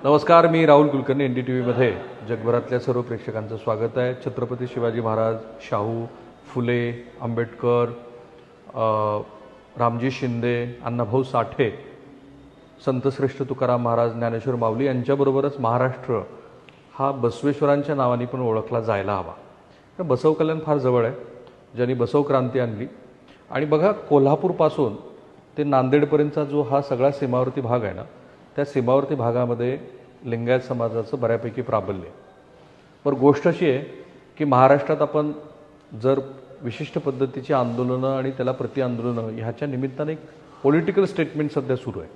नमस्कार, मी राहुल कुलकर्णी. NDTVमध्ये जगभरातल्या सर्व प्रेक्षकांचं स्वागत आहे. छत्रपती शिवाजी महाराज, शाहू, फुले, आंबेडकर, रामजी शिंदे, अण्णाभाऊ साठे, संतश्रेष्ठ तुकाराम महाराज, ज्ञानेश्वर माऊली यांच्याबरोबरच महाराष्ट्र हा बसवेश्वरांच्या नावाने पण ओळखला जायला हवा. तर बसव कल्याण फार जवळ आहे, ज्यांनी बसव क्रांती आणली. आणि बघा, कोल्हापूरपासून ते नांदेडपर्यंतचा जो हा सगळा सीमावर्ती भाग आहे ना, त्या सीमावर्ती भागामध्ये लिंगायत समाजाचं बऱ्यापैकी प्राबल्य आहे. पण गोष्ट अशी आहे की महाराष्ट्रात आपण जर विशिष्ट पद्धतीची आंदोलनं आणि त्याला प्रतिआंदोलनं ह्याच्या निमित्ताने एक पॉलिटिकल स्टेटमेंट सध्या सुरू आहे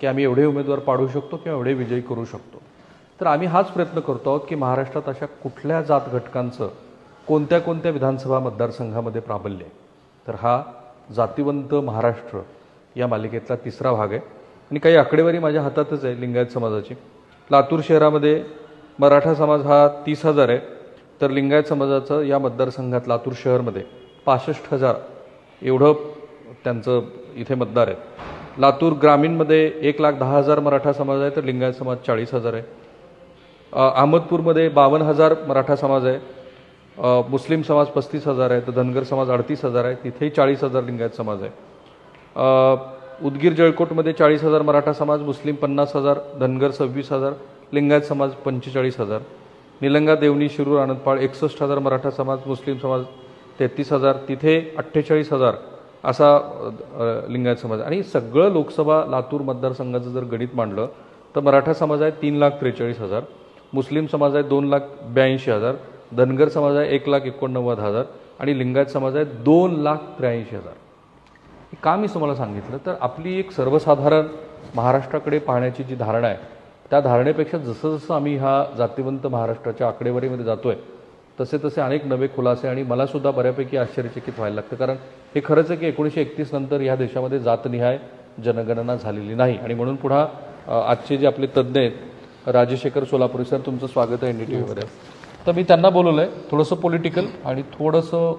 की आम्ही एवढे उमेदवार पाडू शकतो किंवा एवढे विजयी करू शकतो. तर आम्ही हाच प्रयत्न करतो आहोत की महाराष्ट्रात अशा कुठल्या जात घटकांचं कोणत्या कोणत्या विधानसभा मतदारसंघामध्ये प्राबल्य आहे. तर हा जातिवंत महाराष्ट्र या मालिकेतला तिसरा भाग आहे. आणि काही आकडेवारी माझ्या हातातच आहे लिंगायत समाजाची. लातूर शहरामध्ये मराठा समाज हा 30,000 आहे, तर लिंगायत समाजाचं या मतदारसंघात लातूर शहरमध्ये 65,000 एवढं त्यांचं इथे मतदार आहेत. लातूर ग्रामीणमध्ये 1,10,000 मराठा समाज आहे, तर लिंगायत समाज 40,000 आहे. अहमदपूरमध्ये 52,000 मराठा समाज आहे, मुस्लिम समाज 35,000 आहे, तर धनगर समाज 38,000 आहे, तिथेही 40,000 लिंगायत समाज आहे. उदगीर जळकोटमध्ये 40,000 मराठा समाज, मुस्लिम 50,000, धनगर 26,000, लिंगायत समाज 45,000. निलंगा, देवणी, शिरूर, आनंदपाळ 61,000 मराठा समाज, मुस्लिम समाज 33,000, तिथे 48,000 असा लिंगायत समाज. आणि सगळं लोकसभा लातूर मतदारसंघाचं जर गणित मांडलं तर मराठा समाज आहे 3,43,000, मुस्लिम समाज आहे 2,82,000, धनगर समाज आहे 1,89,000 आणि लिंगायत समाज आहे 2,83,000. का मी तुम्हाला सांगितलं तर आपली एक सर्वसाधारण महाराष्ट्राकडे पाहण्याची जी धारणा आहे, त्या धारणेपेक्षा जसं जसं आम्ही ह्या जातिवंत महाराष्ट्राच्या आकडेवारीमध्ये जातोय तसे तसे अनेक नवे खुलासे आणि मलासुद्धा बऱ्यापैकी आश्चर्यचकित व्हायला लागतं. कारण हे खरंच आहे की 1931 नंतर ह्या देशामध्ये जातनिहाय जनगणना झालेली नाही. आणि म्हणून पुढे आजचे जे आपले तज्ज्ञ आहेत, राजशेखर सोलापुरी सर, तुमचं स्वागत आहे NDTVमध्ये. तर मी त्यांना बोलवलं आहे थोडंसं पॉलिटिकल आणि थोडंसं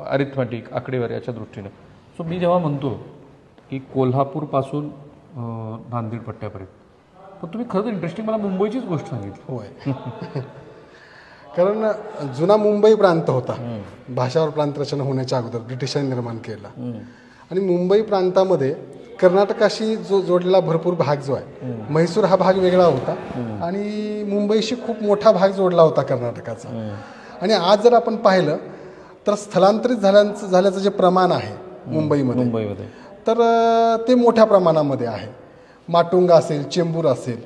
अरिथमॅटिक आकडेवारी याच्या दृष्टीनं. सो मी जेव्हा म्हणतो की कोल्हापूरपासून नांदेड पट्ट्यापर्यंत, पण तुम्ही खरंच इंटरेस्टिंग मला मुंबईचीच गोष्ट सांगितली. होय. कारण जुना मुंबई प्रांत होता, भाषावर प्रांत रचना होण्याच्या अगोदर ब्रिटिशांनी निर्माण केला. आणि मुंबई प्रांतामध्ये कर्नाटकाशी जो जोडलेला भरपूर भाग जो आहे, म्हैसूर हा भाग वेगळा होता आणि मुंबईशी खूप मोठा भाग जोडला होता कर्नाटकाचा. आणि आज जर आपण पाहिलं तर स्थलांतरित झाल्याचं जे प्रमाण आहे मुंबईमध्ये तर ते मोठ्या प्रमाणामध्ये आहे. माटुंगा असेल, चेंबूर असेल,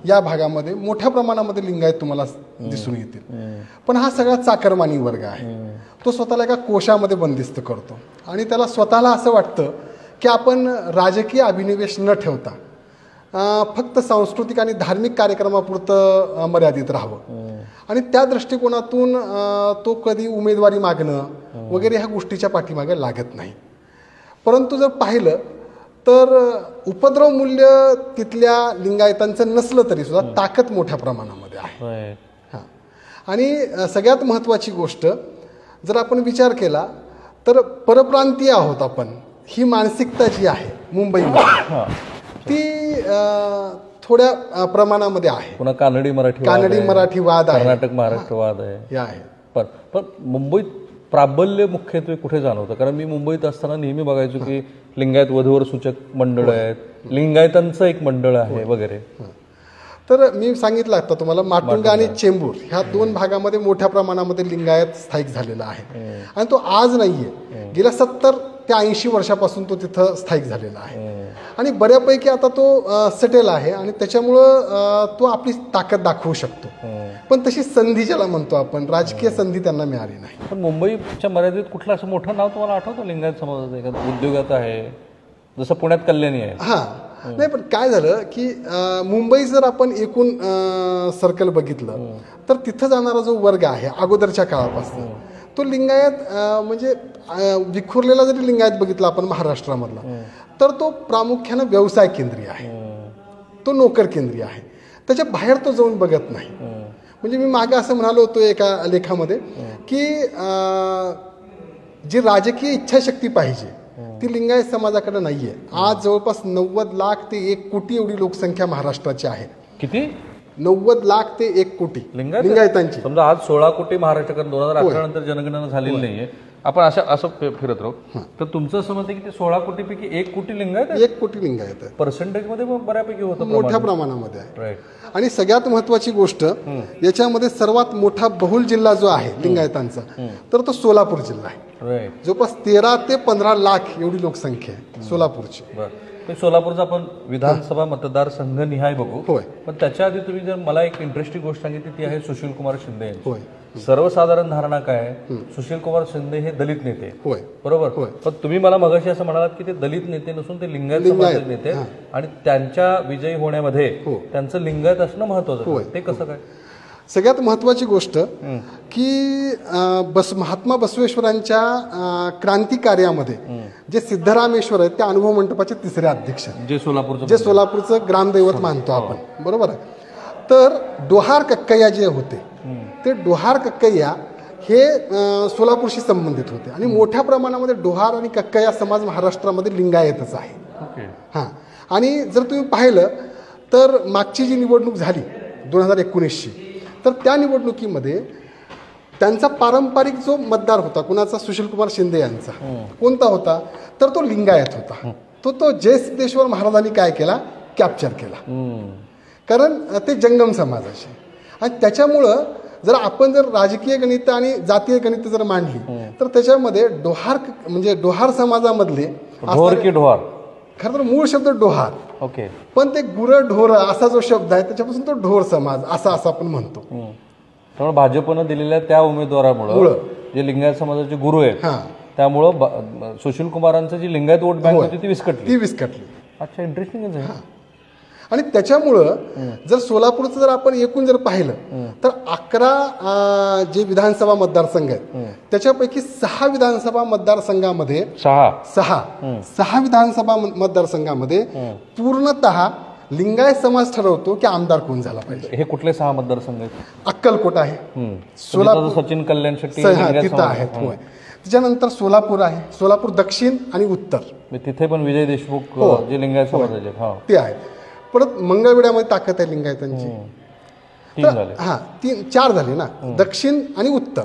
या भागामध्ये मोठ्या प्रमाणामध्ये लिंगायत तुम्हाला दिसून येतील. पण हा सगळा चाकरमानी वर्ग आहे. तो स्वतःला एका कोशामध्ये बंदिस्त करतो आणि त्याला स्वतःला असं वाटतं की आपण राजकीय अभिनिवेश न ठेवता फक्त सांस्कृतिक आणि धार्मिक कार्यक्रमापुरतं मर्यादित राहावं. आणि त्या दृष्टिकोनातून तो कधी उमेदवारी मागणं वगैरे ह्या गोष्टीच्या पाठीमागे लागत नाही. परंतु जर पाहिलं तर उपद्रव मूल्य तिथल्या लिंगायतांचं नसलं तरी सुद्धा ताकद मोठ्या प्रमाणामध्ये आहे. हां. आणि सगळ्यात महत्त्वाची गोष्ट जर आपण विचार केला तर परप्रांतीय आहोत आपण, ही मानसिकता जी आहे मुंबईमध्ये ती थोड्या प्रमाणामध्ये आहे. पुन्हा कानडी मराठी वाद आहे, कर्नाटक महाराष्ट्रवाद आहे. पण मुंबईत प्राबल्य मुख्यत्वे कुठे जाणवतं? कारण मी मुंबईत असताना नेहमी बघायचो की लिंगायत वधूवर सूचक मंडळ आहेत, लिंगायतांचं एक मंडळ आहे वगैरे. तर मी सांगितलं आता तुम्हाला, माटुंगा आणि चेंबूर ह्या दोन भागामध्ये मोठ्या प्रमाणामध्ये लिंगायत स्थायिक झालेला आहे. आणि तो आज नाहीये, गेल्या 70 ते 80 वर्षापासून तो तिथं स्थायिक झालेला आहे. आणि बऱ्यापैकी आता तो सेटल आहे आणि त्याच्यामुळं तो आपली ताकद दाखवू शकतो. पण तशी संधी ज्याला म्हणतो आपण, राजकीय संधी त्यांना मिळाली नाही. पण मुंबईच्या मर्यादित कुठलं असं मोठं नाव तुम्हाला आठवतं लिंगायत समाजाचं? एखादं उद्योगात आहे, जसं पुण्यात कल्याणी आहे. हां, नाही, पण काय झालं की मुंबई जर आपण एकूण सर्कल बघितलं तर तिथं जाणारा जो वर्ग आहे अगोदरच्या काळापासून, तो लिंगायत म्हणजे विखुरलेला जरी लिंगायत बघितला आपण महाराष्ट्रामधला, तर तो प्रामुख्यानं व्यवसाय केंद्रीय आहे, तो नोकर केंद्रीय आहे. त्याच्या बाहेर तो जाऊन बघत नाही. म्हणजे मी मागे असं म्हणालो होतो एका लेखामध्ये की जी राजकीय इच्छाशक्ती पाहिजे ती लिंगायत समाजाकडे नाहीये. आज जवळपास 90 लाख ते 1 कोटी एवढी लोकसंख्या महाराष्ट्राची आहे. किती 90 लाख ते 1 कोटी लिंगायतांची. समजा आज 16 कोटी महाराष्ट्र 2018 नंतर जनगणना झालेली नाहीये, आपण असं फिरत राहू, तर तुमचं असं मत आहे की ते 16 कोटीपैकी 1 कोटी लिंगायत 1 कोटी लिंगायत आहे. पर्सेंटेज मध्ये बऱ्यापैकी होतं, मोठ्या प्रमाणामध्ये आहे. राईट. आणि सगळ्यात महत्वाची गोष्ट याच्यामध्ये सर्वात मोठा बहुल जिल्हा जो आहे लिंगायतांचा तर तो सोलापूर जिल्हा आहे. राईट. जवळपास 13 ते 15 लाख एवढी लोकसंख्या आहे सोलापूरची. बरं, सोलापूरचा आपण विधानसभा मतदारसंघ निहाय बघू. होय. पण त्याच्या आधी तुम्ही जर मला एक इंटरेस्टिंग गोष्ट सांगितली ती आहे सुशील कुमार शिंदे यांची. होय. सर्वसाधारण धारणा काय, सुशील कुमार शिंदे हे दलित नेते, होय बरोबर. पण तुम्ही मला मगाशी असं म्हणालात की ते दलित नेते नसून ते लिंगायत समाजाचे नेते, आणि त्यांच्या विजयी होण्यामध्ये त्यांचं लिंगायत असणं महत्वाचं. ते कसं काय? सगळ्यात महत्वाची गोष्ट की महात्मा बसवेश्वरांच्या क्रांती कार्यामध्ये जे सिद्धरामेश्वर आहेत त्या अनुभव मंडपाचे 3रे अध्यक्ष जे सोलापूरचं ग्रामदैवत मानतो आपण, बरोबर आहे. तर डोहार कक्कय्या जे होते ते डोहार कक्कय्या हे सोलापूरशी संबंधित होते आणि मोठ्या प्रमाणामध्ये डोहार आणि कक्कय्या समाज महाराष्ट्रामध्ये लिंगायतच आहे. हां, आणि जर तुम्ही पाहिलं तर मागची जी निवडणूक झाली 2019ची, तर त्या निवडणुकीमध्ये त्यांचा पारंपरिक जो मतदार होता कुणाचा, सुशीलकुमार शिंदे यांचा, कोणता होता तर तो लिंगायत होता. तो जय सिद्धेश्वर महाराजांनी काय केला, कॅप्चर केला, कारण ते जंगम समाजाचे. आणि त्याच्यामुळं जर आपण जर राजकीय गणित आणि जातीय गणित जर मांडली तर त्याच्यामध्ये डोहार समाजामधले खरं तर मूळ शब्द डोहार, ओके, पण ते गुरं ढोर असा जो शब्द आहे त्याच्यापासून तो ढोर समाज असा आपण म्हणतो. त्यामुळे भाजपनं दिलेल्या त्या उमेदवारामुळे जे लिंगायत समाजाचे गुरु आहेत त्यामुळं सुशील कुमारांचं जी लिंगायत वोट बँक होती ती विस्कटली. अच्छा, इंटरेस्टिंग आहे. आणि त्याच्यामुळं जर सोलापूरचं जर आपण एकूण जर पाहिलं तर 11 जे विधानसभा मतदारसंघ आहेत त्याच्यापैकी 6 विधानसभा मतदारसंघामध्ये 6 विधानसभा मतदारसंघामध्ये पूर्णतः लिंगायत समाज ठरवतो की आमदार कोण झाला पाहिजे. हे कुठले 6 मतदारसंघ आहेत? अक्कलकोट आहे, सोलापूर सचिन कल्याण शेट्टी तिथं आहेत, होय. त्याच्यानंतर सोलापूर आहे, सोलापूर दक्षिण आणि उत्तर, तिथे पण विजय देशमुख जे लिंगायत समाजाचे ते आहेत. परत मंगळवेढ्यामध्ये ताकद आहे लिंगायतांची. 4 झाले ना, दक्षिण आणि उत्तर,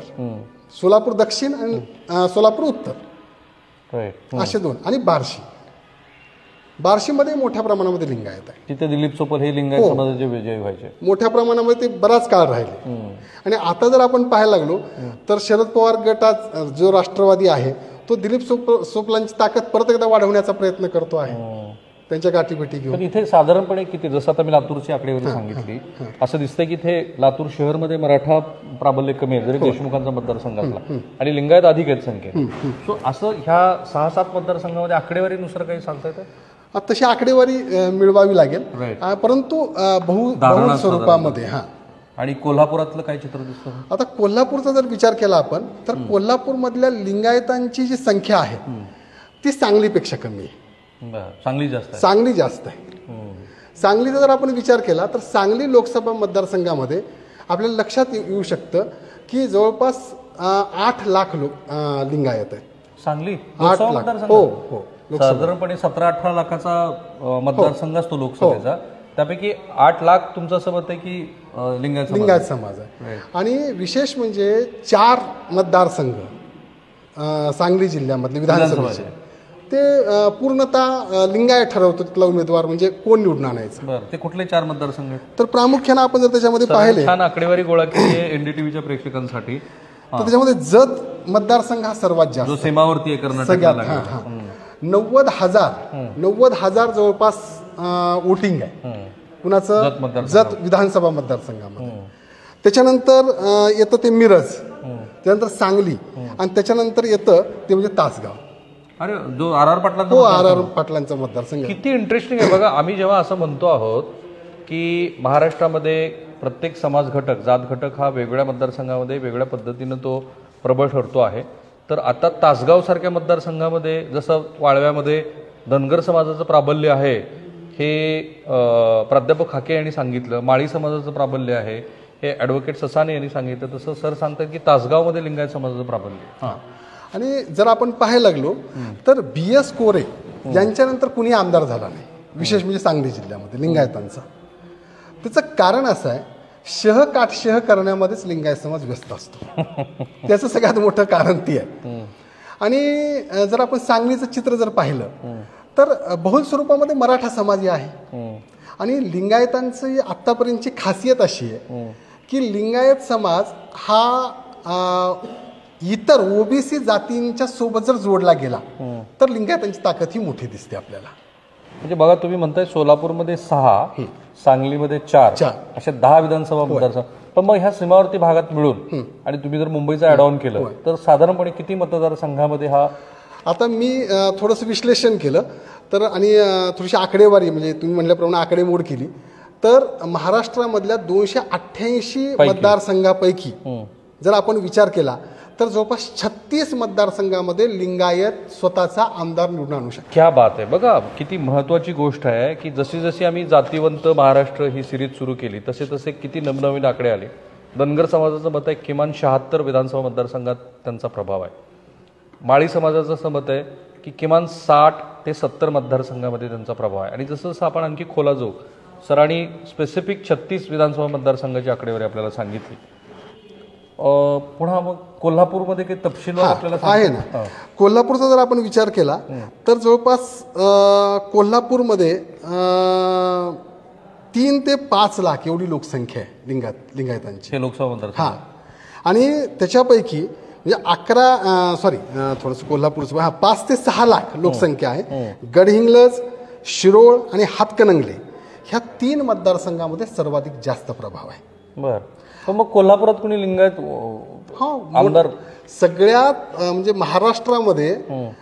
सोलापूर दक्षिण आणि सोलापूर उत्तर, असे 2. आणि बार्शीमध्ये मोठ्या प्रमाणामध्ये लिंगायत आहे. तिथे दिलीप चोपल हे लिंगायत समाजाचे विजयी व्हायचे मोठ्या प्रमाणामध्ये, ते बराच काळ राहिले. आणि आता जर आपण पाहायला लागलो तर शरद पवार गटात जो राष्ट्रवादी आहे तो दिलीप चोपलांची ताकद परत एकदा वाढवण्याचा प्रयत्न करतो आहे त्यांच्या गाठीभेटी घेऊन. इथे साधारणपणे किती, जसं आता मी लातूरची आकडेवारी सांगितली, असं दिसतंय की इथे लातूर शहरमध्ये मराठा प्राबल्य कमी आहे जरी देशमुखांचा मतदारसंघ असला, आणि लिंगायत अधिक आहेत संख्येत. सो असं ह्या 6-7 मतदारसंघामध्ये आकडेवारीनुसार काही सांगता येतं? तशी आकडेवारी मिळवावी लागेल, परंतु बहु स्वरूपामध्ये. आणि कोल्हापुरातलं काय चित्र दिसतं? आता कोल्हापूरचा जर विचार केला आपण तर कोल्हापूरमधल्या लिंगायतांची जी संख्या आहे ती सांगलीपेक्षा कमी आहे. सांगली जास्त आहे. सांगलीचा जर आपण विचार केला तर सांगली लोकसभा मतदारसंघामध्ये आपल्याला लक्षात येऊ शकतं की जवळपास 8 लाख लोक लिंगायत आहेत. सांगली 8 लाख, हो, साधारणपणे 17-18 लाखाचा मतदारसंघ असतो लोकसभेचा, त्यापैकी 8 लाख तुमचं असं मत आहे की लिंगायत समाज आहे. आणि विशेष म्हणजे 4 मतदारसंघ सांगली जिल्ह्यामधले विधानसभेचे ते पूर्णतः लिंगायत ठरवतो तिथला उमेदवार, म्हणजे कोण निवडून आणायचं. ते कुठले 4 मतदारसंघ आहेत? तर प्रामुख्याने आपण जर त्याच्यामध्ये पाहिले, छान आकडेवारी गोळा केली आहे एनडीटीव्हीच्या प्रेक्षकांसाठी, तर त्याच्यामध्ये जत मतदारसंघ हा सर्वात जास्त, जो सीमावर्ती आहे कर्नाटकाला. 90,000 जवळपास वोटिंग आहे कुणाचं, जत विधानसभा मतदारसंघामध्ये. त्याच्यानंतर येतं ते मिरज, त्यानंतर सांगली, आणि त्याच्यानंतर येतं ते म्हणजे तासगाव. अरे, जो आर पाटलांचा मतदारसंघ. किती इंटरेस्टिंग आहे बघा. आम्ही जेव्हा असं म्हणतो आहोत की महाराष्ट्रामध्ये प्रत्येक समाज घटक, जात घटक हा वेगवेगळ्या मतदारसंघामध्ये वेगळ्या पद्धतीनं तो प्रबळ ठरतो आहे, तर आता तासगाव सारख्या मतदारसंघामध्ये जसं वाळव्यामध्ये धनगर समाजाचं प्राबल्य आहे हे प्राध्यापक हाके यांनी सांगितलं, माळी समाजाचं प्राबल्य आहे हे ॲडव्होकेट ससाने यांनी सांगितलं, तसं सर सांगतात की तासगावमध्ये लिंगायत समाजाचं प्राबल्य. आणि जर आपण पाहायला लागलो तर BS कोरे यांच्यानंतर कुणी आमदार झाला नाही, विशेष म्हणजे सांगली जिल्ह्यामध्ये लिंगायतांचा. त्याचं कारण असं आहे, शह काटशह करण्यामध्येच लिंगायत समाज व्यस्त असतो. त्याचं सगळ्यात मोठं कारण ती आहे. आणि जर आपण सांगलीचं चित्र जर पाहिलं तर बहुल स्वरूपामध्ये मराठा समाज आहे. आणि लिंगायतांची आत्तापर्यंतची खासियत अशी आहे की लिंगायत समाज हा इतर ओबीसी जातींच्या सोबत जर जोडला गेला तर लिंगायतांची ताकद ही मोठी दिसते आपल्याला. म्हणजे बघा, तुम्ही म्हणताय सोलापूरमध्ये 6, सांगलीमध्ये 4 अशा 10 विधानसभा मतदारसंघ. पण मग ह्या सीमावर्ती भागात मिळून आणि तुम्ही जर मुंबईचं ऍड ऑन केलं तर साधारणपणे किती मतदारसंघामध्ये हा? आता मी थोडंसं विश्लेषण केलं तर आणि थोडीशी आकडेवारी म्हणजे तुम्ही म्हटल्याप्रमाणे आकडेमोड केली तर महाराष्ट्रामधल्या 288 मतदारसंघापैकी जर आपण विचार केला तर जवळपास 36 मतदारसंघामध्ये लिंगायत स्वतःचा आमदार निवडून आणू शकतो. क्या बात आहे. बघा किती महत्वाची गोष्ट आहे की जशी जशी आम्ही जातीवंत महाराष्ट्र ही सिरीज सुरू केली तसे तसे किती नवनवीन आकडे आले. धनगर समाजाचं मत आहे किमान 76 विधानसभा मतदारसंघात त्यांचा प्रभाव आहे. माळी समाजाचं असं मत आहे की किमान 60 ते 70 मतदारसंघामध्ये त्यांचा प्रभाव आहे. आणि जसं जसं आपण आणखी खोला जाऊ, सरांनी स्पेसिफिक 36 विधानसभा मतदारसंघाची आकडेवारी आपल्याला सांगितली. पुन्हा मग कोल्हापूरमध्ये काही तपशील आपल्याला आहे ना. कोल्हापूरचा जर आपण विचार केला तर जवळपास कोल्हापूरमध्ये 3 ते 5 लाख एवढी लोकसंख्या आहे लिंगायतांची लोकसभा मतदारसंघ. हा, आणि त्याच्यापैकी म्हणजे 11 कोल्हापूरचं 5 ते 6 लाख लोकसंख्या आहे. गडहिंग्लज, शिरोळ आणि हातकणंगले ह्या 3 मतदारसंघामध्ये सर्वाधिक जास्त प्रभाव आहे. बर. मग कोल्हापुरात कुणी लिंगायत आमदार? सगळ्यात म्हणजे महाराष्ट्रामध्ये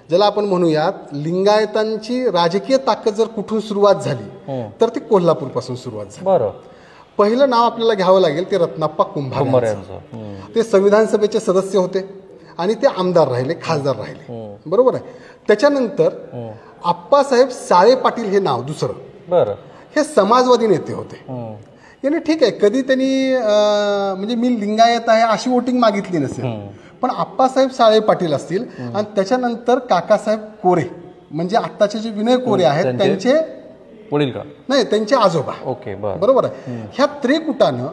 ज्याला आपण म्हणूयात लिंगायतांची राजकीय ताकद जर कुठून सुरुवात झाली तर ती कोल्हापूर पासून सुरुवात झाली. बरं. पहिलं नाव आपल्याला घ्यावं लागेल ते रत्नाप्पा कुंभार यांचं. ते संविधान सभेचे सदस्य होते आणि ते आमदार राहिले, खासदार राहिले. बरोबर आहे. त्याच्यानंतर आप्पासाहेब साळे पाटील हे नाव दुसरं. बरं. हे समाजवादी नेते होते. याने ठीक आहे, कधी त्यांनी म्हणजे मी लिंगायत आहे अशी वोटिंग मागितली नसेल, पण आप्पासाहेब साळे पाटील असतील आणि त्याच्यानंतर काकासाहेब कोरे म्हणजे आत्ताचे जे विनय कोरे आहेत त्यांचे वडील का? नाही, त्यांचे आजोबा. ओके, बरोबर आहे. ह्या त्रिकुटानं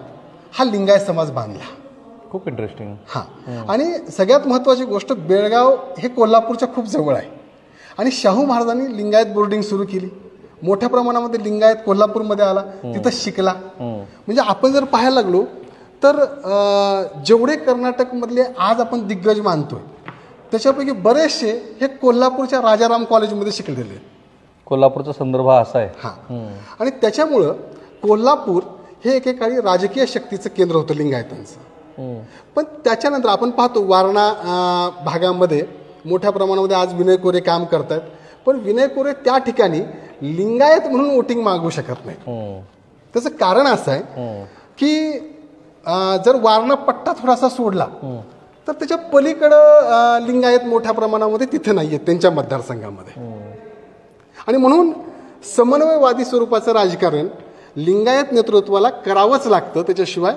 हा लिंगायत समाज बांधला. खूप इंटरेस्टिंग. हा, आणि सगळ्यात महत्वाची गोष्ट, बेळगाव हे कोल्हापूरच्या खूप जवळ आहे आणि शाहू महाराजांनी लिंगायत बोर्डिंग सुरू केली. मोठ्या प्रमाणामध्ये लिंगायत कोल्हापूरमध्ये आला, तिथं शिकला. म्हणजे आपण जर पाहायला लागलो तर जेवढे कर्नाटकमधले आज आपण दिग्गज मानतोय त्याच्यापैकी बरेचसे हे कोल्हापूरच्या राजाराम कॉलेजमध्ये शिकलेले. कोल्हापूरचा संदर्भ असा आहे. हा, आणि त्याच्यामुळं कोल्हापूर हे एकेकाळी राजकीय शक्तीचं केंद्र होतं लिंगायतांचं. पण त्याच्यानंतर आपण पाहतो वारणा भागामध्ये मोठ्या प्रमाणामध्ये आज विनय कोरे काम करतात, पण विनय कोरे त्या ठिकाणी लिंगायत म्हणून वोटिंग मागू शकत नाही. त्याचं कारण असं आहे की जर वारणा पट्टा थोडासा सोडला तर त्याच्या पलीकडं लिंगायत मोठ्या प्रमाणामध्ये तिथे नाहीये त्यांच्या मतदारसंघामध्ये. आणि म्हणून समन्वयवादी स्वरूपाचं राजकारण लिंगायत नेतृत्वाला करावंच लागतं, त्याच्याशिवाय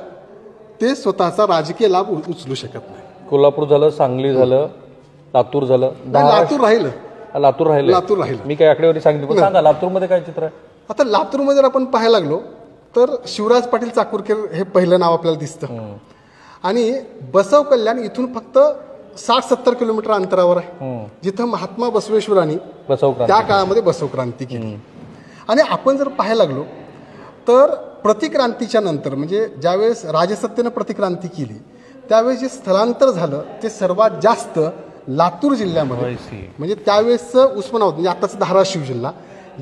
ते स्वतःचा राजकीय लाभ उचलू शकत नाही. कोल्हापूर झालं, सांगली झालं, लातूर झालं. लातूर राहिलं. लातूर राहिलं. मी काय आकडेवारी सांगितली, पण सांगा लातूरमध्ये काय चित्र आहे? आता लातूरमध्ये जर आपण पाहायला लागलो तर शिवराज पाटील चाकूरकर हे पहिलं नाव आपल्याला दिसतं. आणि बसव कल्याण इथून फक्त 60-70 किलोमीटर अंतरावर आहे, जिथं महात्मा बसवेश्वरांनी त्या काळामध्ये बसव क्रांती केली. आणि आपण जर पाहायला लागलो तर प्रतिक्रांतीच्या नंतर म्हणजे ज्यावेळेस राजसत्तेनं प्रतिक्रांती केली त्यावेळेस जे स्थलांतर झालं ते सर्वात जास्त लातूर जिल्ह्यामध्ये, म्हणजे त्यावेळेसचं उस्मानाबाद म्हणजे आताचा धाराशिव जिल्हा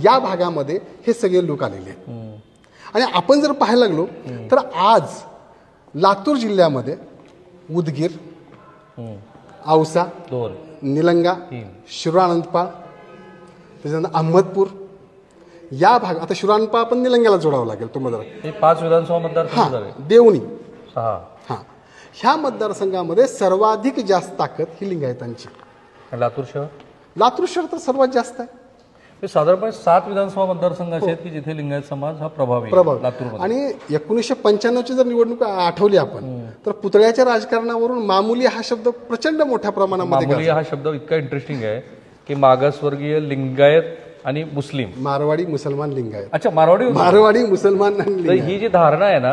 या भागामध्ये हे सगळे लोक आलेले आहेत. आणि आपण जर पाहायला लागलो तर आज लातूर जिल्ह्यामध्ये उदगीर, औसा, निलंगा, शिरोळ-आनंदपाळ, त्याच्यानंतर अहमदपूर या भाग, आता शिरोळ-आनंदपाळ पण निलंग्याला जोडावं लागेल तुम्हाला. 5 विधानसभा मतदारसंघ, देवणी, ह्या मतदारसंघामध्ये सर्वाधिक जास्त ताकद ही लिंगायतांची. लातूर शहर तर सर्वात जास्त आहे. साधारणपणे 7 विधानसभा मतदारसंघ असे आहेत की जिथे लिंगायत समाज हा प्रभावी. आणि 1995ची जर निवडणूक आठवली आपण तर पुतळ्याच्या राजकारणावरून मामुली हा शब्द प्रचंड मोठ्या प्रमाणामध्ये. मामुली हा शब्द इतका इंटरेस्टिंग आहे की मागासवर्गीय लिंगायत आणि मुस्लिम. मारवाडी मुसलमान लिंगायत. अच्छा, मारवाडी मुसलमान आणि तर ही जी धारणा आहे ना,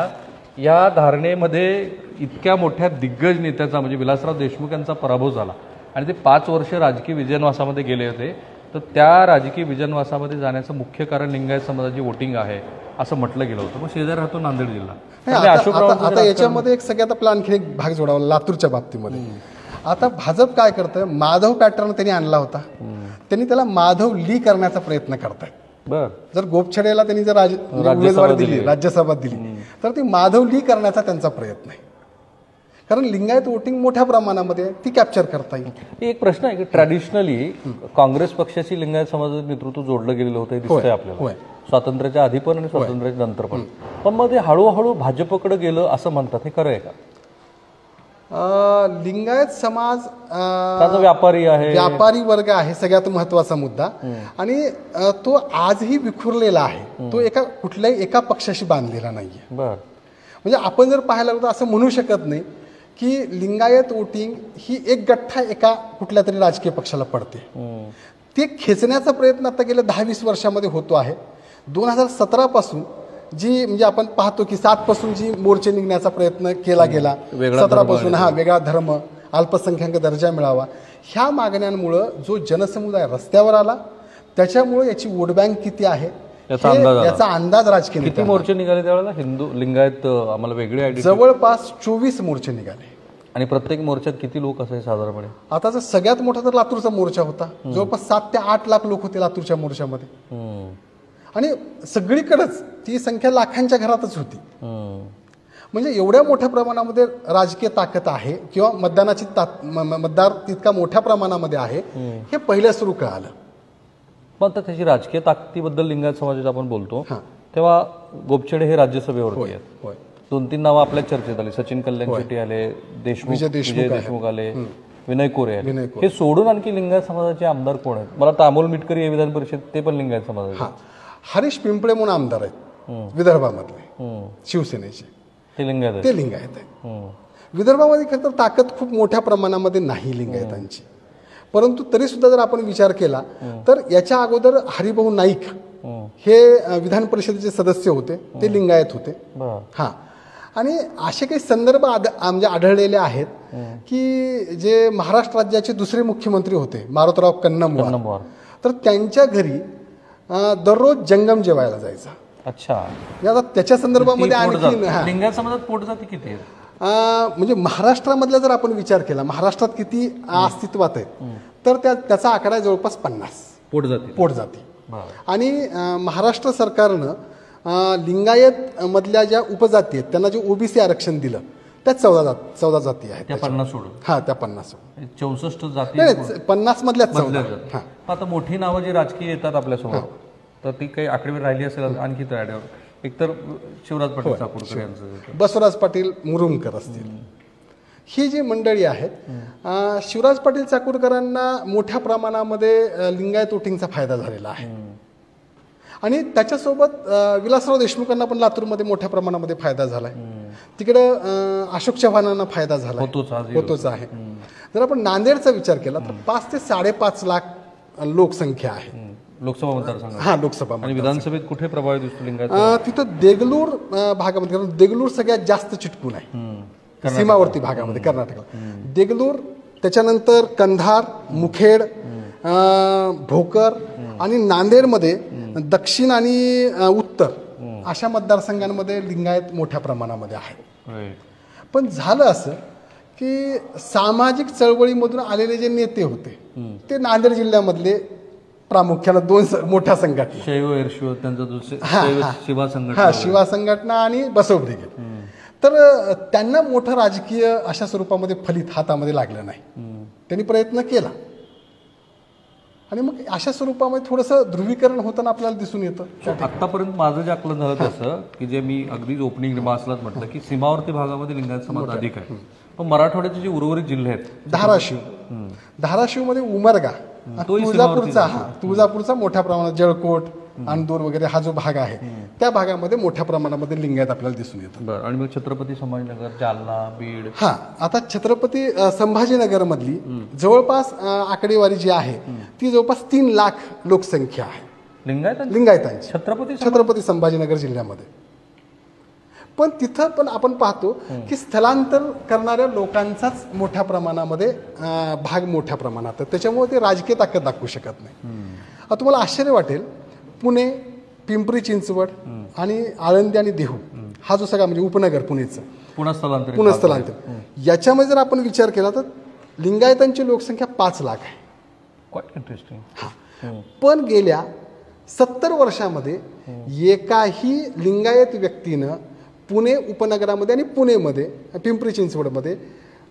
या धारणेमध्ये इतक्या मोठ्या दिग्गज नेत्याचा म्हणजे विलासराव देशमुख यांचा पराभव झाला आणि ते 5 वर्ष राजकीय विजनवासामध्ये गेले होते. तर त्या राजकीय विजनवासामध्ये जाण्याचं मुख्य कारण लिंगायत समाजाची वोटिंग आहे असं म्हटलं गेलं होतं. मग शेजारी राहतो नांदेड जिल्हा. आता याच्यामध्ये एक सगळ्यात आपला आणखी एक भाग जोडावा लातूरच्या बाबतीमध्ये. आता भाजप काय करतंय, माधव पॅटर्न त्यांनी आणला होता, त्यांनी त्याला माधव ली करण्याचा प्रयत्न करतायत. जर गोपछडेला त्यांनी जर उमेदवारी दिली, राज्यसभा दिली, तर ती माधव ली करण्याचा त्यांचा प्रयत्न आहे. कारण लिंगायत वोटिंग मोठ्या प्रमाणामध्ये ती कॅप्चर करता येईल. एक प्रश्न आहे की ट्रॅडिशनली काँग्रेस पक्षाशी लिंगायत समाजाचं नेतृत्व जोडलं गेलेलं होतं हे दिसतंय आपल्याला, स्वातंत्र्याच्या आधी पण आणि स्वातंत्र्याच्या नंतर पण. पण मग ते हळूहळू भाजपकडे गेलं असं म्हणतात, हे खरं आहे का? लिंगायत समाज व्यापारी आहे, व्यापारी वर्ग आहे सगळ्यात महत्वाचा मुद्दा. आणि तो आजही विखुरलेला आहे, तो कुठल्याही एका पक्षाशी बांधलेला नाहीये. म्हणजे आपण जर पाहायला गेलो तर असं म्हणू शकत नाही की लिंगायत वोटिंग ही एक गठ्ठा एका कुठल्या तरी राजकीय पक्षाला पडते. ते खेचण्याचा प्रयत्न आता गेल्या 10-20 वर्षामध्ये होतो आहे. 2017 पासून जी म्हणजे आपण पाहतो की 7 पासून जी मोर्चे निघण्याचा प्रयत्न केला गेला, 17 पासून वेगळा धर्म, अल्पसंख्याक दर्जा मिळावा, ह्या मागण्यांमुळं जो जनसमुदाय रस्त्यावर आला, त्याच्यामुळे याची वोट बँक किती आहे याचा अंदाज राजकीय. किती मोर्चे निघाले त्यावेळेला हिंदू लिंगायत आम्हाला वेगळे आयडेंटिटी? जवळपास 24 मोर्चे निघाले. आणि प्रत्येक मोर्चात किती लोक असायचे साधारणपणे? आता जर सगळ्यात मोठा तर लातूरचा मोर्चा होता, जवळपास 7 ते 8 लाख लोक होते लातूरच्या मोर्चामध्ये. आणि सगळीकडेच ती संख्या लाखांच्या घरातच होती. म्हणजे एवढ्या मोठ्या प्रमाणामध्ये राजकीय ताकद आहे किंवा मतदानाची मतदार तितका मोठ्या प्रमाणामध्ये आहे हे पहिल्या सुरू कळालं. पण तर त्याची राजकीय ताकदीबद्दल लिंगायत समाजात आपण बोलतो तेव्हा गोपछडे हे राज्यसभेवरती आहेत. 2-3 नावं आपल्या चर्चेत आली. सचिन कल्याण शेट्टी आले, विजय देशमुख आले, विनय कोरे आले. हे सोडून आणखी लिंगायत समाजाचे आमदार कोण आहेत? मला तर अमोल मिटकरी हे विधान परिषद ते पण लिंगायत समाजाचे. हरीश पिंपळे म्हणून आमदार आहेत विदर्भामधले शिवसेनेचे, ते लिंगायत आहेत. विदर्भामध्ये खरं तर ताकद खूप मोठ्या प्रमाणामध्ये नाही लिंगायतांची. परंतु तरी सुद्धा जर आपण विचार केला तर याच्या अगोदर हरिभाऊ नाईक हे विधान परिषदेचे सदस्य होते, ते लिंगायत होते. आणि असे काही संदर्भ म्हणजे आढळलेले आहेत की जे महाराष्ट्र राज्याचे दुसरे मुख्यमंत्री होते मारुतराव कन्नमवार, तर त्यांच्या घरी दररोज जंगम जेवायला जायचा. अच्छा. आता त्याच्या संदर्भामध्ये आणखी लिंगायत समाजात पोटजाती किती आहेत? म्हणजे महाराष्ट्रामधला जर आपण विचार केला, महाराष्ट्रात किती अस्तित्वात आहेत, तर त्याचा आकडा जवळपास 50 पोटजाती. आणि महाराष्ट्र सरकारनं लिंगायत मधल्या ज्या उपजाती आहेत त्यांना जे ओबीसी आरक्षण दिलं त्या 14 जाती आहेत. त्या 50 सोडून? त्या 50 सोडून 64 जाती 50 मधल्याच 14. आता मोठी नावं जी राजकीय येतात आपल्यासमोर, तर ती काही आकडेवारी राहिली असेल आणखी तर आढळ्यावर. एकतर शिवराज पाटील चाकूरकर यांचं, बसवराज पाटील मुरुमकर असतील, ही जी मंडळी आहेत. शिवराज पाटील चाकूरकरांना मोठ्या प्रमाणामध्ये लिंगायत वोटिंगचा फायदा झालेला आहे. आणि त्याच्यासोबत विलासराव देशमुखांना पण लातूरमध्ये मोठ्या प्रमाणामध्ये फायदा झालाय. तिकडं अशोक चव्हाणांना फायदा झाला होतोच आहे. जर आपण नांदेडचा विचार केला तर 5 ते 5.5 लाख लोकसंख्या आहे लोकसभा मतदारसंघ. लोकसभा आणि विधानसभेत कुठे प्रभाव दिसतो लिंगायत? तिथं देगलूर भागामध्ये, कारण देगलूर सगळ्यात जास्त चिटकून आहे सीमावर्ती भागामध्ये कर्नाटकाला. देगलूर, त्याच्यानंतर कंधार, मुखेड, भोकर आणि नांदेडमध्ये दक्षिण आणि उत्तर अशा मतदारसंघांमध्ये लिंगायत मोठ्या प्रमाणामध्ये आहे. पण झालं असं की सामाजिक चळवळीमधून आलेले जे नेते होते ते नांदेड जिल्ह्यामधले प्रामुख्यानं 2 मोठ्या संघटना, शिवा संघटना आणि बसव ब्रिगेड, तर त्यांना मोठं राजकीय अशा स्वरूपामध्ये फलित हातामध्ये लागलं नाही. त्यांनी प्रयत्न केला आणि मग अशा स्वरूपामध्ये थोडंसं ध्रुवीकरण होताना आपल्याला दिसून येतं. आतापर्यंत माझं जे आकलन झालं तसं की जे मी अगदीच ओपनिंग रिमार्क्सलाच म्हटलं की सीमावर्ती भागामध्ये लिंगायत समाज अधिक आहे. पण मराठवाड्याचे जे उर्वरित जिल्हे आहेत, धाराशिवमध्ये उमरगा, तुळजापूरचा मोठ्या प्रमाणात, जळकोट, अंदूर वगैरे हा जो भाग आहे त्या भागामध्ये मोठ्या प्रमाणामध्ये लिंगायत आपल्याला दिसून येतं. आणि मग छत्रपती संभाजीनगर, जालना, बीड. आता छत्रपती संभाजीनगर मधली जवळपास आकडेवारी जी आहे ती जवळपास 3 लाख लोकसंख्या आहे. लिंगायतांची छत्रपती संभाजीनगर जिल्ह्यामध्ये. पण तिथं पण आपण पाहतो की स्थलांतर करणाऱ्या लोकांचाच मोठ्या प्रमाणामध्ये भाग मोठ्या प्रमाणात, त्याच्यामुळे ते राजकीय ताकद दाखवू शकत नाही. आता तुम्हाला आश्चर्य वाटेल, पुणे, पिंपरी चिंचवड आणि आळंदी आणि देहू हा जो सगळा म्हणजे उपनगर पुणेचं पुनःस्थलांतर याच्यामध्ये जर आपण विचार केला तर लिंगायतांची लोकसंख्या 5 लाख आहे. Quite interesting. पण गेल्या 70 वर्षामध्ये एकाही लिंगायत व्यक्तीनं पुणे उपनगरामध्ये आणि पुणेमध्ये पिंपरी चिंचवडमध्ये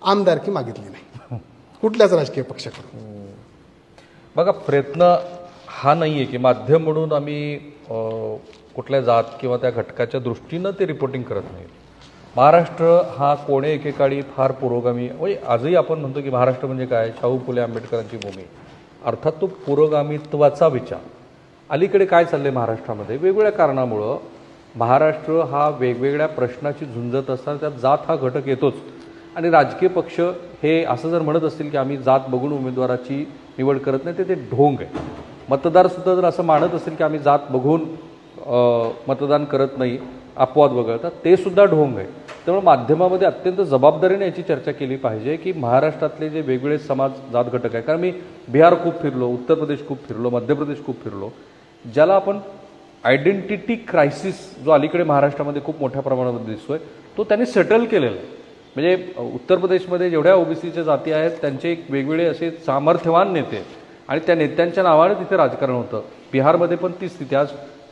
आमदारकी मागितली नाही कुठल्याच राजकीय पक्षाकडून. बघा, प्रयत्न हा नाही आहे की माध्यम म्हणून आम्ही कुठल्या जात किंवा त्या घटकाच्या दृष्टीनं ते रिपोर्टिंग करत नाही. महाराष्ट्र हा कोणे एकेकाळी फार पुरोगामी, म्हणजे आजही आपण म्हणतो की महाराष्ट्र म्हणजे काय, शाहू फुले आंबेडकरांची भूमी, अर्थात तो पुरोगामित्वाचा विचार. अलीकडे काय चाललंय महाराष्ट्रामध्ये, वेगवेगळ्या कारणामुळं महाराष्ट्र हा वेगवेगळ्या प्रश्नाची झुंजत असताना त्यात जात हा घटक येतोच. आणि राजकीय पक्ष हे असं जर म्हणत असतील की आम्ही जात बघून उमेदवाराची निवड करत नाही, ते ढोंग आहे. मतदारसुद्धा जर असं मानत असेल की आम्ही जात बघून मतदान करत नाही, अपवाद वगळता, ते सुद्धा ढोंग आहे. त्यामुळे माध्यमामध्ये अत्यंत जबाबदारीने याची चर्चा केली पाहिजे की महाराष्ट्रातले जे वेगवेगळे समाज जात घटक आहे, कारण मी बिहार खूप फिरलो, उत्तर प्रदेश खूप फिरलो, मध्य प्रदेश खूप फिरलो, ज्याला आपण आयडेंटिटी क्रायसिस जो अलीकडे महाराष्ट्रामध्ये खूप मोठ्या प्रमाणामध्ये दिसतोय तो त्यांनी सेटल केलेला आहे. म्हणजे उत्तर प्रदेशमध्ये जेवढ्या ओबीसीच्या जाती आहेत त्यांचे एक वेगवेगळे असे सामर्थ्यवान नेते आणि त्या नेत्यांच्या नावाने तिथे राजकारण होतं. बिहारमध्ये पण ती स्थिती, आज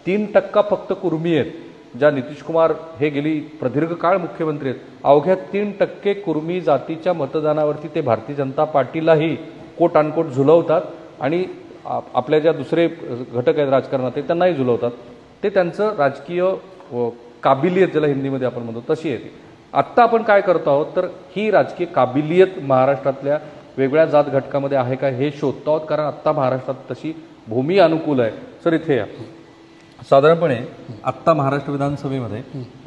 3% फक्त कुर्मी आहेत, ज्या नितीश कुमार हे गेली प्रदीर्घ काळ मुख्यमंत्री आहेत. अवघ्या 3% कुर्मी जातीच्या मतदानावरती ते भारतीय जनता पार्टीलाही कोट अनकोट झुलवतात आणि आपल्या ज्या दुसरे घटक आहेत राजकारणात ते त्यांनाही झुलवतात. ते त्यांचं राजकीय काबिलियत, ज्याला हिंदीमध्ये आपण म्हणतो, तशी येते. आत्ता आपण काय करतो आहोत तर ही राजकीय काबिलियत महाराष्ट्रातल्या वेगळ्या जात घटकामध्ये आहे का हे शोधतो आहोत, कारण आत्ता महाराष्ट्रात तशी भूमी अनुकूल आहे. सर, इथे या. साधारणपणे आत्ता महाराष्ट्र विधानसभेमध्ये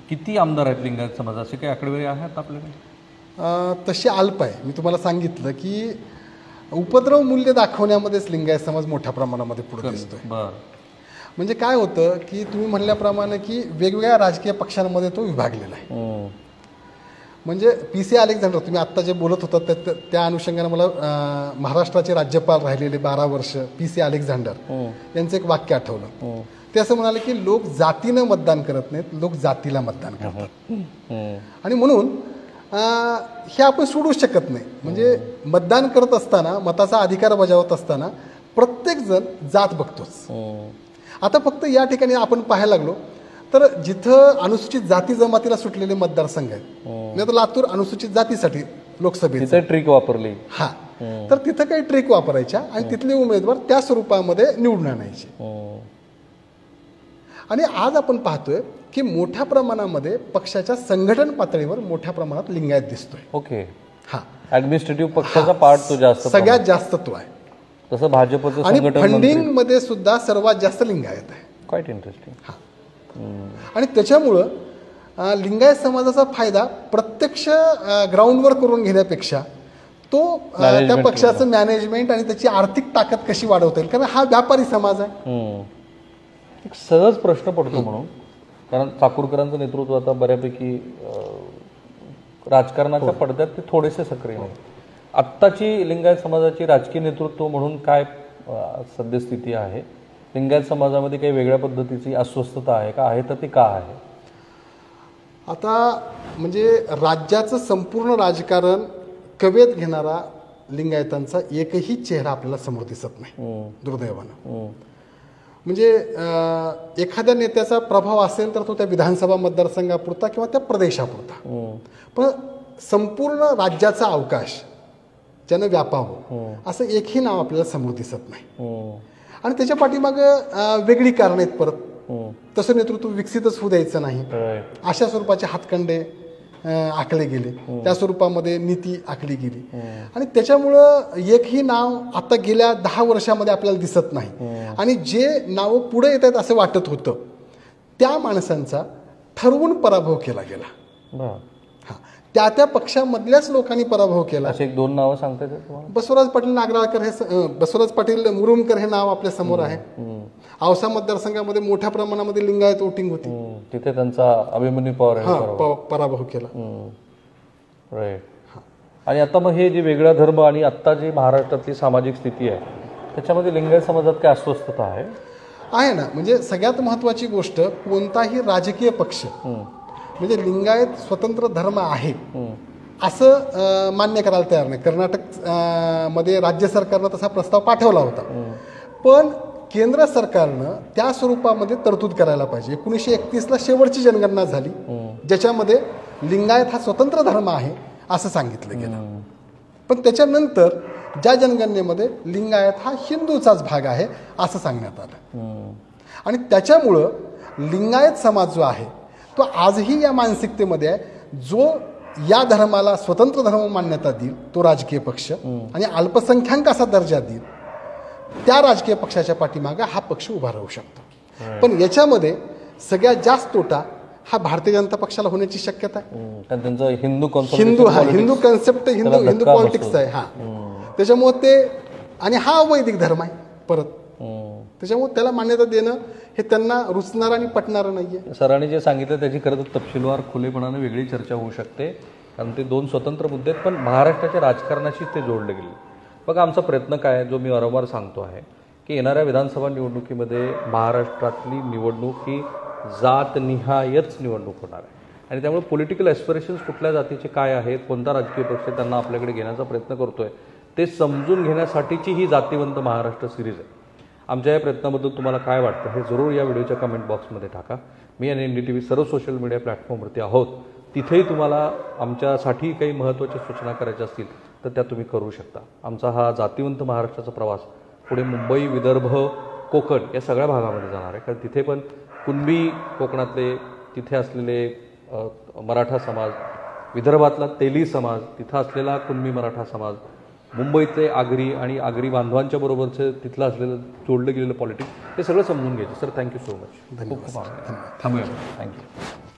किती आमदार आहेत लिंगायत समाजाचे, काही आकडेवारी आहेत आपल्याकडे? तशी अल्प आहे. मी तुम्हाला सांगितलं की उपद्रव मूल्य दाखवण्यामध्येच लिंगायत समाज मोठ्या प्रमाणामध्ये पुढे दिसतोय. म्हणजे काय होतं की तुम्ही म्हणल्याप्रमाणे की वेगवेगळ्या राजकीय पक्षांमध्ये तो विभागलेला आहे. म्हणजे PC अलेक्झांडर, तुम्ही आत्ता जे बोलत होता त्या अनुषंगाने मला महाराष्ट्राचे राज्यपाल राहिलेले 12 वर्ष PC अलेक्झांडर यांचं एक वाक्य आठवलं. ते असं म्हणाले की लोक जातीनं मतदान करत नाहीत, लोक जातीला मतदान करतात. आणि म्हणून हे आपण सोडू शकत नाही. म्हणजे मतदान करत असताना, मताचा अधिकार बजावत असताना प्रत्येक जण जात बघतोच. आता फक्त या ठिकाणी आपण पाहायला लागलो तर जिथं अनुसूचित जाती जमातीला सुटलेले मतदारसंघ आहेत, नाही तर लातूर अनुसूचित जातीसाठी लोकसभेची ट्रिक वापरली, हा, तर तिथं काही ट्रिक वापरायच्या आणि तिथले उमेदवार त्या स्वरूपामध्ये निवडून आणायचे. आणि आज आपण पाहतोय की मोठ्या प्रमाणामध्ये पक्षाच्या संघटन पातळीवर मोठ्या प्रमाणात लिंगायत दिसतोय. ओके, हा, ऍडमिनिस्ट्रेटिव्ह पक्षाचा पार्ट तो जास्त, सगळ्यात जास्त तो आहे. तसं भाजपचं आणि फंडिंग मध्ये सुद्धा सर्वात जास्त लिंगायत आहे. Quite interesting. हा, आणि त्याच्यामुळं लिंगायत समाजाचा फायदा प्रत्यक्ष ग्राउंडवर करून घेण्यापेक्षा तो त्या पक्षाचं मॅनेजमेंट आणि त्याची आर्थिक ताकद कशी वाढवता येईल, कारण हा व्यापारी समाज आहे. एक सहज प्रश्न पडतो म्हणून, कारण चाकूरकरांचं नेतृत्व आता बऱ्यापैकी राजकारणाच्या पडद्यात ते थोडेसे सक्रिय नाही. आत्ताची लिंगायत समाजाची राजकीय नेतृत्व म्हणून काय सद्यस्थिती आहे? लिंगायत समाजामध्ये काही वेगळ्या पद्धतीची अस्वस्थता आहे का? आहे तर ती का आहे? आता म्हणजे राज्याचं संपूर्ण राजकारण कवेत घेणारा लिंगायतांचा एकही चेहरा आपल्याला समोर दिसत नाही, दुर्दैवानं. म्हणजे एखाद्या नेत्याचा प्रभाव असेल तर तो त्या विधानसभा मतदारसंघापुरता किंवा त्या प्रदेशापुरता, पण संपूर्ण राज्याचा अवकाश ज्यानं व्यापावं असं एकही नाव आपल्याला समोर दिसत नाही. आणि त्याच्या पाठीमागं वेगळी कारणं आहेत. परत तसं नेतृत्व विकसितच होऊ द्यायचं नाही, अशा स्वरूपाचे हातखंडे आखले गेले, त्या स्वरूपामध्ये नीती आखली गेली. आणि त्याच्यामुळं एकही नाव आता गेल्या 10 वर्षामध्ये आपल्याला दिसत नाही. आणि जे नावं पुढे येत आहेत असं वाटत होतं त्या माणसांचा ठरवून पराभव केला गेला. त्या त्या पक्षामधल्याच लोकांनी पराभव केला. असे एक दोन नावं सांगता येतात तुम्हाला? बसवराज पाटील नागराळकर बसवराज पाटील मुरुमकर हे नाव आपल्या समोर आहे. औसा मतदारसंघामध्ये मोठ्या प्रमाणामध्ये लिंगायत वोटिंग होती, तिथे त्यांचा अभिमन्यू पवार पराभव केला. राईट. आणि आता मग हे जे वेगळा धर्म आणि आता जी महाराष्ट्रातली सामाजिक स्थिती आहे त्याच्यामध्ये लिंगायत समाजात काय अस्वस्थता आहे ना. म्हणजे सगळ्यात महत्वाची गोष्ट, कोणताही राजकीय पक्ष म्हणजे लिंगायत स्वतंत्र धर्म आहे असं मान्य करायला तयार नाही. कर्नाटक मध्ये राज्य सरकारनं तसा प्रस्ताव पाठवला होता, पण केंद्र सरकारनं त्या स्वरूपामध्ये तरतूद करायला पाहिजे. 1931ला शेवटची जनगणना झाली ज्याच्यामध्ये लिंगायत हा स्वतंत्र धर्म आहे असं सांगितलं गेलं. पण त्याच्यानंतर ज्या जनगणनेमध्ये लिंगायत हा हिंदूचाच भाग आहे असं सांगण्यात आलं. आणि त्याच्यामुळं लिंगायत समाज जो आहे तो आजही या मानसिकतेमध्ये आहे, जो या धर्माला स्वतंत्र धर्म मान्यता देईल तो राजकीय पक्ष आणि अल्पसंख्याक असा दर्जा देईल त्या राजकीय पक्षाच्या पाठीमागे हा पक्ष उभा राहू शकतो. पण याच्यामध्ये सगळ्यात जास्त तोटा हा भारतीय जनता पक्षाला होण्याची शक्यता आहे. हिंदू कन्सेप्ट हिंदू पॉलिटिक्स आहे. त्याच्यामुळे ते, आणि हा वैदिक धर्म आहे परत, त्याच्यामुळे त्याला मान्यता देणं हे त्यांना रुचणार आणि पटणारं नाहीये. सरांनी जे सांगितलं त्याची खरं तर तपशीलवार खुलेपणाने वेगळी चर्चा होऊ शकते, कारण ते दोन स्वतंत्र मुद्दे आहेत, पण महाराष्ट्राच्या राजकारणाशी ते जोडले गेले. बघा आमचा प्रयत्न काय आहे, जो मी वारंवार सांगतो आहे की येणाऱ्या विधानसभा निवडणुकीमध्ये महाराष्ट्रातली निवडणूक ही जातनिहायच निवडणूक होणार आहे. आणि त्यामुळे पॉलिटिकल ॲस्पिरेशन्स कुठल्या जातीचे काय आहेत, कोणता राजकीय पक्ष त्यांना आपल्याकडे घेण्याचा प्रयत्न करतोय ते समजून घेण्यासाठीची ही जातीवंत महाराष्ट्र सिरीज आहे. आमच्या या प्रयत्नाबद्दल तुम्हाला काय वाटतं हे जरूर या व्हिडिओच्या कमेंट बॉक्समध्ये टाका. मी आणि NDTV सर्व सोशल मीडिया प्लॅटफॉर्मवरती आहोत, तिथेही तुम्हाला आमच्यासाठी काही महत्त्वाच्या सूचना करायच्या असतील तर त्या तुम्ही करू शकता. आमचा हा जातीवंत महाराष्ट्राचा प्रवास पुढे मुंबई, विदर्भ, कोकण या सगळ्या भागामध्ये जाणार आहे, कारण तिथे पण कुणबी कोकणातले तिथे असलेले मराठा समाज, विदर्भातला तेली समाज, तिथं असलेला कुणबी मराठा समाज, मुंबईतले आगरी आणि आगरी बांधवांच्या बरोबरचं तिथलं असलेलं जोडलं गेलेलं पॉलिटिक्स, हे सगळं समजून घ्यायचं. Sir thank you so much. खूप खूप आभार. थांबूया. थँक्यू.